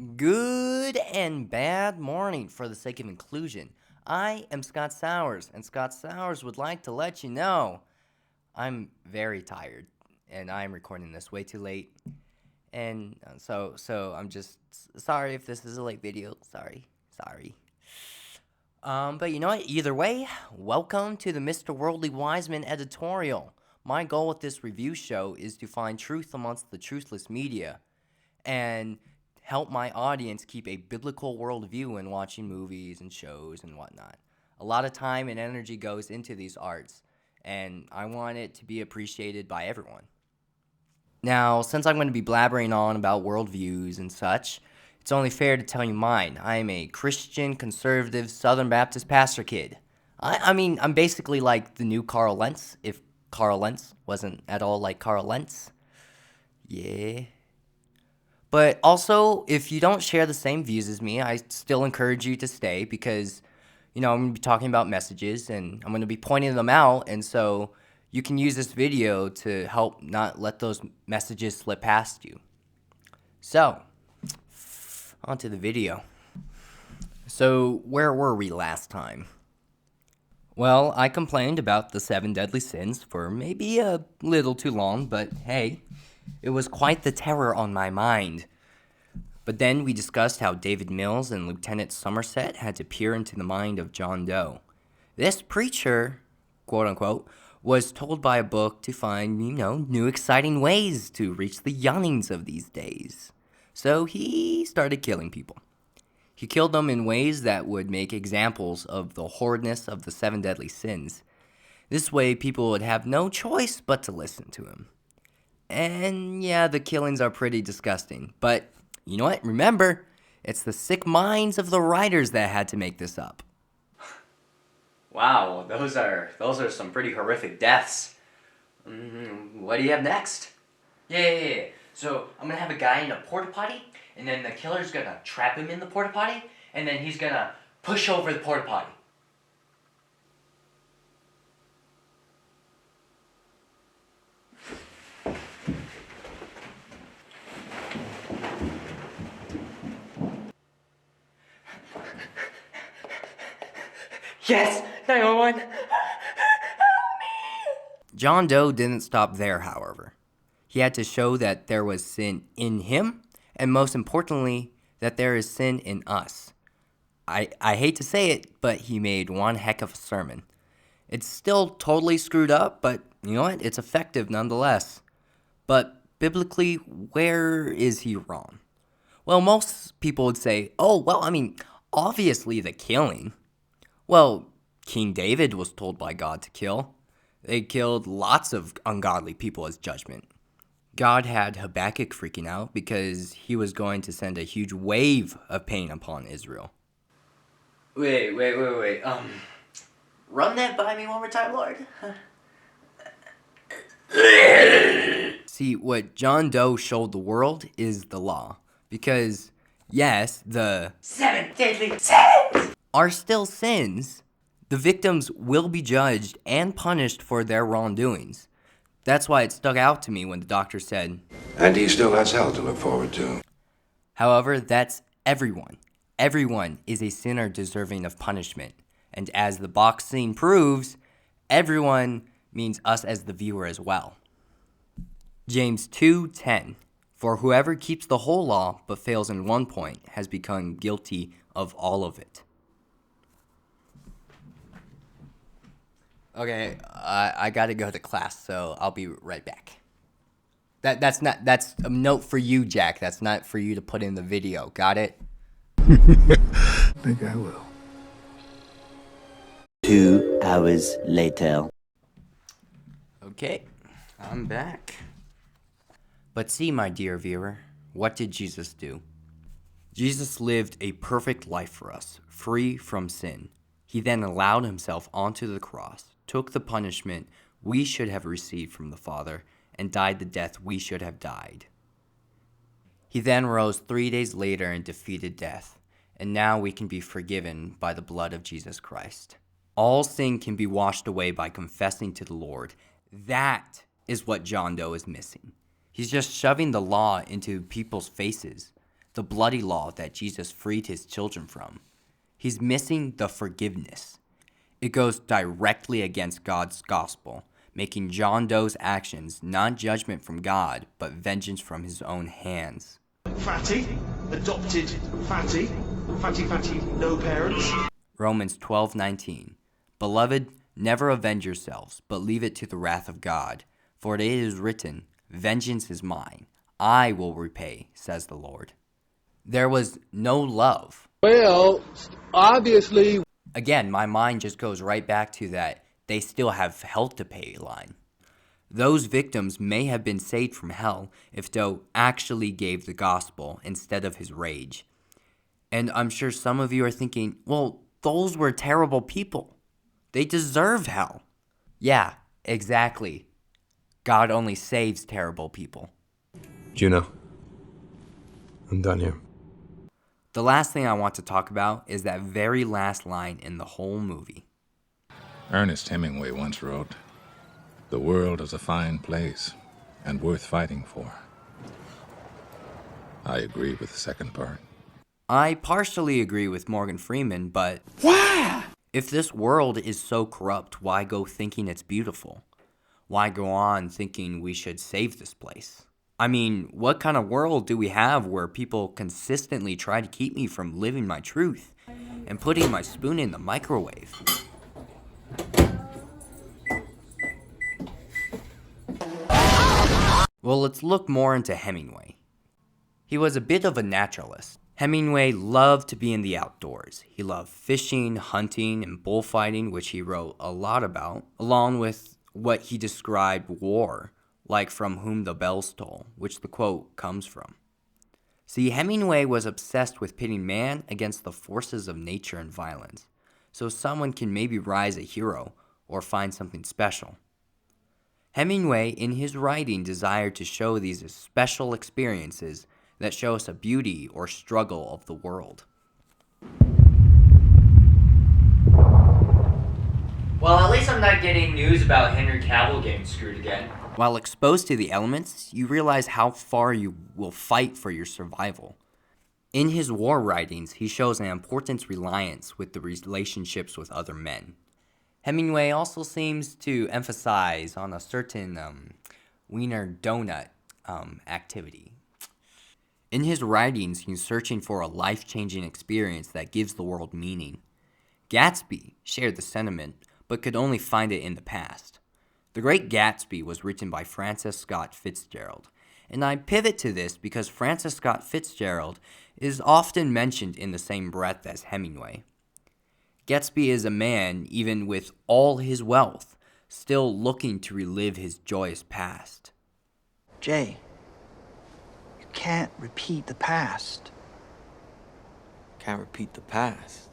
Good and bad morning for the sake of inclusion. I am Scott Sowers, and Scott Sowers would like to let you know I'm very tired, and I'm recording this way too late. And so I'm just sorry if this is a late video. Sorry. But you know what? Either way, welcome to the Mr. Worldly Wiseman editorial. My goal with this review show is to find truth amongst the truthless media and help my audience keep a biblical worldview when watching movies and shows and whatnot. A lot of time and energy goes into these arts, and I want it to be appreciated by everyone. Now, since I'm going to be blabbering on about worldviews and such, it's only fair to tell you mine. I am a Christian, conservative, Southern Baptist pastor kid. I'm basically like the new Carl Lentz, if Carl Lentz wasn't at all like Carl Lentz. Yeah. But also, if you don't share the same views as me, I still encourage you to stay because, I'm going to be talking about messages and I'm going to be pointing them out. And so you can use this video to help not let those messages slip past you. So, on to the video. So, where were we last time? Well, I complained about the 7 deadly sins for maybe a little too long, but hey, it was quite the terror on my mind. But then we discussed how David Mills and Lieutenant Somerset had to peer into the mind of John Doe. This preacher, quote unquote, was told by a book to find, new exciting ways to reach the youngings of these days. So he started killing people. He killed them in ways that would make examples of the horridness of the 7 deadly sins. This way, people would have no choice but to listen to him. And yeah, the killings are pretty disgusting. But you know what? Remember, it's the sick minds of the writers that had to make this up. Wow, those are some pretty horrific deaths. What do you have next? Yeah. So I'm gonna have a guy in a porta potty, and then the killer's gonna trap him in the porta potty, and then he's gonna push over the porta potty. Yes, 911. Help me! John Doe didn't stop there, however. He had to show that there was sin in him, and most importantly, that there is sin in us. I hate to say it, but he made one heck of a sermon. It's still totally screwed up, but you know what? It's effective nonetheless. But biblically, where is he wrong? Well, most people would say, obviously the killing. Well, King David was told by God to kill. They killed lots of ungodly people as judgment. God had Habakkuk freaking out because he was going to send a huge wave of pain upon Israel. Wait. Run that by me one more time, Lord. See, what John Doe showed the world is the law. Because, yes, the 7 deadly sins are still sins. The victims will be judged and punished for their wrongdoings. That's why it stuck out to me when the doctor said, and he still has hell to look forward to. However, that's everyone. Everyone is a sinner deserving of punishment. And as the box scene proves, everyone means us as the viewer as well. James 2:10. For whoever keeps the whole law but fails in one point has become guilty of all of it. Okay, I gotta go to class, so I'll be right back. That's a note for you, Jack. That's not for you to put in the video. Got it? Think I will. 2 hours later. Okay, I'm back. But see, my dear viewer, what did Jesus do? Jesus lived a perfect life for us, free from sin. He then allowed himself onto the cross, took the punishment we should have received from the Father, and died the death we should have died. He then rose 3 days later and defeated death, and now we can be forgiven by the blood of Jesus Christ. All sin can be washed away by confessing to the Lord. That is what John Doe is missing. He's just shoving the law into people's faces. the bloody law that Jesus freed his children from. He's missing the forgiveness. It goes directly against God's gospel, making John Doe's actions not judgment from God, but vengeance from his own hands. Fatty, adopted fatty, no parents. Romans 12:19. Beloved, never avenge yourselves, but leave it to the wrath of God. For it is written, vengeance is mine, I will repay, says the Lord. There was no love. Well, obviously. Again, my mind just goes right back to that they still have hell to pay line. Those victims may have been saved from hell if Doe actually gave the gospel instead of his rage. And I'm sure some of you are thinking, well, those were terrible people. They deserve hell. Yeah, exactly. God only saves terrible people. Juno, I'm done here. The last thing I want to talk about is that very last line in the whole movie. Ernest Hemingway once wrote, "The world is a fine place and worth fighting for." I agree with the second part. I partially agree with Morgan Freeman, but why? If this world is so corrupt, why go thinking it's beautiful? Why go on thinking we should save this place? I mean, what kind of world do we have where people consistently try to keep me from living my truth and putting my spoon in the microwave? Well, let's look more into Hemingway. He was a bit of a naturalist. Hemingway loved to be in the outdoors. He loved fishing, hunting, and bullfighting, which he wrote a lot about, along with what he described war, like From Whom the Bells Toll, which the quote comes from. See, Hemingway was obsessed with pitting man against the forces of nature and violence, so someone can maybe rise a hero or find something special. Hemingway, in his writing, desired to show these special experiences that show us a beauty or struggle of the world. Well, at least I'm not getting news about Henry Cavill getting screwed again. While exposed to the elements, you realize how far you will fight for your survival. In his war writings, he shows an important reliance with the relationships with other men. Hemingway also seems to emphasize on a certain wiener donut activity. In his writings, he's searching for a life-changing experience that gives the world meaning. Gatsby shared the sentiment, but could only find it in the past. The Great Gatsby was written by Francis Scott Fitzgerald, and I pivot to this because Francis Scott Fitzgerald is often mentioned in the same breath as Hemingway. Gatsby is a man, even with all his wealth, still looking to relive his joyous past. Jay, you can't repeat the past. Can't repeat the past?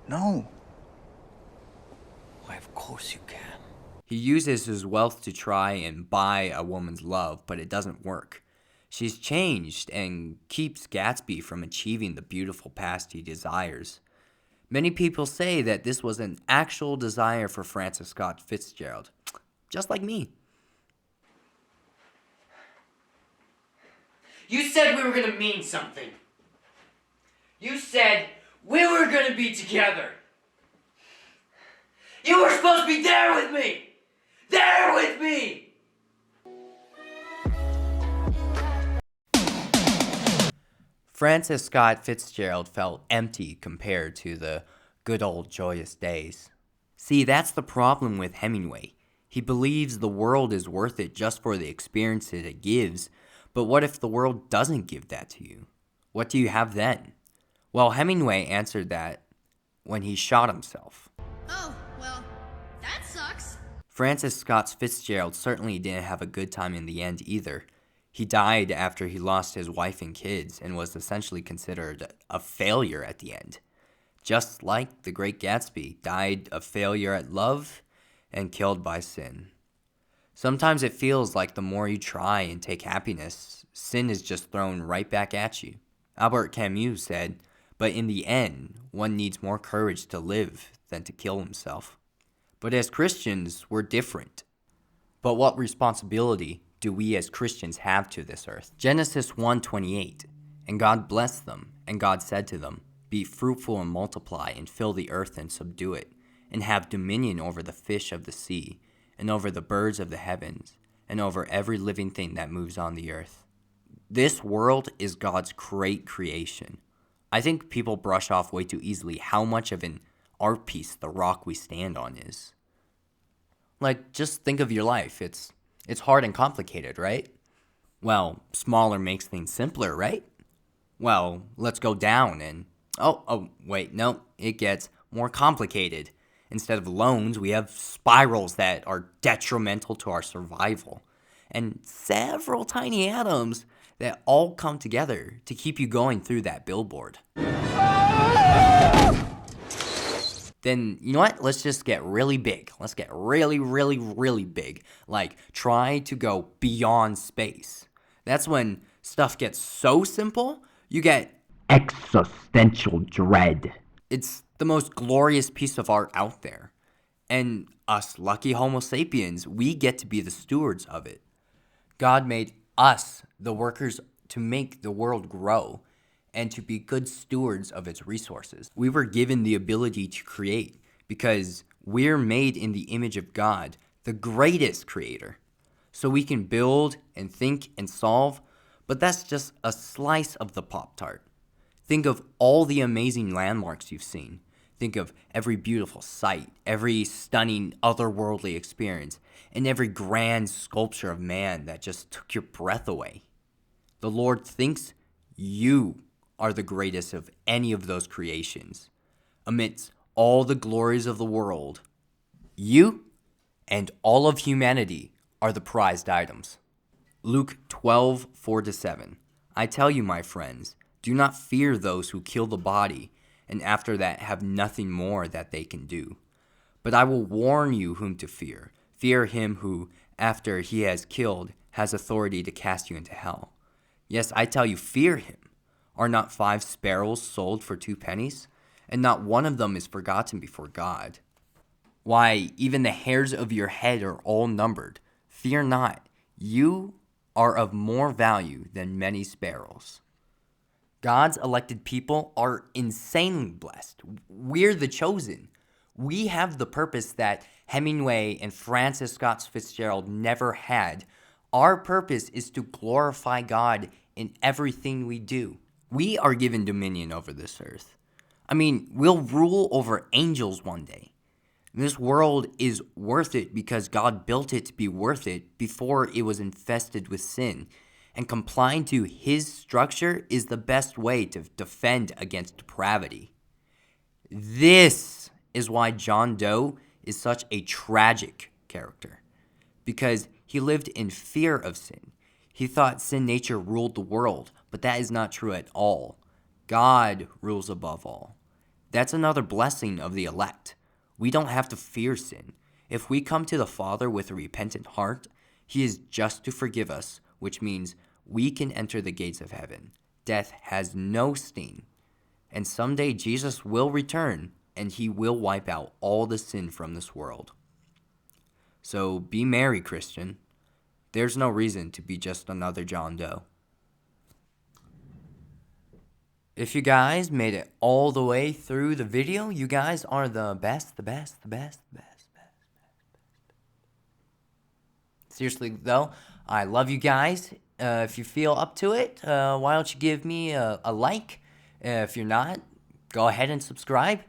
No. Why, of course you can. He uses his wealth to try and buy a woman's love, but it doesn't work. She's changed and keeps Gatsby from achieving the beautiful past he desires. Many people say that this was an actual desire for Francis Scott Fitzgerald, just like me. You said we were going to mean something. You said we were going to be together. You were supposed to be there with me. There with me. Francis Scott Fitzgerald felt empty compared to the good old joyous days. See, that's the problem with Hemingway. He believes the world is worth it just for the experiences it gives, but what if the world doesn't give that to you? What do you have then? Well, Hemingway answered that when he shot himself. Oh, well, that sucks. Francis Scott Fitzgerald certainly didn't have a good time in the end either. He died after he lost his wife and kids and was essentially considered a failure at the end. Just like the Great Gatsby died a failure at love and killed by sin. Sometimes it feels like the more you try and take happiness, sin is just thrown right back at you. Albert Camus said, "But in the end, one needs more courage to live than to kill himself." But as Christians, we're different. But what responsibility do we as Christians have to this earth? Genesis 1:28. And God blessed them, and God said to them, Be fruitful and multiply, and fill the earth and subdue it, and have dominion over the fish of the sea, and over the birds of the heavens, and over every living thing that moves on the earth. This world is God's great creation. I think people brush off way too easily how much of an art piece the rock we stand on is. Like, just think of your life. It's hard and complicated, right? Well, smaller makes things simpler, right? Well, let's go down and... wait, no, it gets more complicated. Instead of loans, we have spirals that are detrimental to our survival. And several tiny atoms that all come together to keep you going through that billboard. Then, you know what? Let's just get really big. Let's get really, really, really big. Like, try to go beyond space. That's when stuff gets so simple, you get existential dread. It's the most glorious piece of art out there. And us lucky Homo sapiens, we get to be the stewards of it. God made us the workers to make the world grow and to be good stewards of its resources. We were given the ability to create because we're made in the image of God, the greatest creator. So we can build and think and solve, but that's just a slice of the Pop-Tart. Think of all the amazing landmarks you've seen. Think of every beautiful sight, every stunning otherworldly experience, and every grand sculpture of man that just took your breath away. The Lord thinks you are the greatest of any of those creations. Amidst all the glories of the world, you and all of humanity are the prized items. Luke 12:4-7. I tell you, my friends, do not fear those who kill the body, and after that have nothing more that they can do. But I will warn you whom to fear. Fear him who, after he has killed, has authority to cast you into hell. Yes, I tell you, fear him. Are not 5 sparrows sold for 2 pennies? And not one of them is forgotten before God. Why, even the hairs of your head are all numbered. Fear not, you are of more value than many sparrows. God's elected people are insanely blessed. We're the chosen. We have the purpose that Hemingway and Francis Scott Fitzgerald never had. Our purpose is to glorify God in everything we do. We are given dominion over this earth. I mean, we'll rule over angels one day. This world is worth it because God built it to be worth it before it was infested with sin. And complying to his structure is the best way to defend against depravity. This is why John Doe is such a tragic character. Because he lived in fear of sin. He thought sin nature ruled the world, but that is not true at all. God rules above all. That's another blessing of the elect. We don't have to fear sin. If we come to the Father with a repentant heart, he is just to forgive us, which means we can enter the gates of heaven. Death has no sting. And someday Jesus will return, and he will wipe out all the sin from this world. So be merry, Christian. There's no reason to be just another John Doe. If you guys made it all the way through the video, you guys are the best. Seriously, though, I love you guys. If you feel up to it, why don't you give me a like? If you're not, go ahead and subscribe.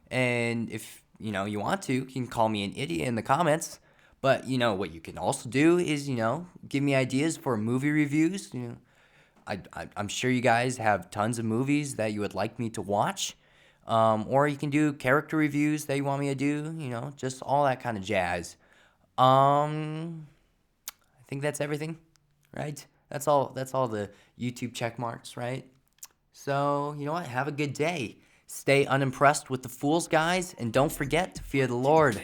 And if you want to, you can call me an idiot in the comments. But what you can also do is give me ideas for movie reviews. I'm sure you guys have tons of movies that you would like me to watch. Or you can do character reviews that you want me to do. Just all that kind of jazz. I think that's everything, right? That's all the YouTube check marks, right? So, you know what? Have a good day. Stay unimpressed with the fools, guys, and don't forget to fear the Lord.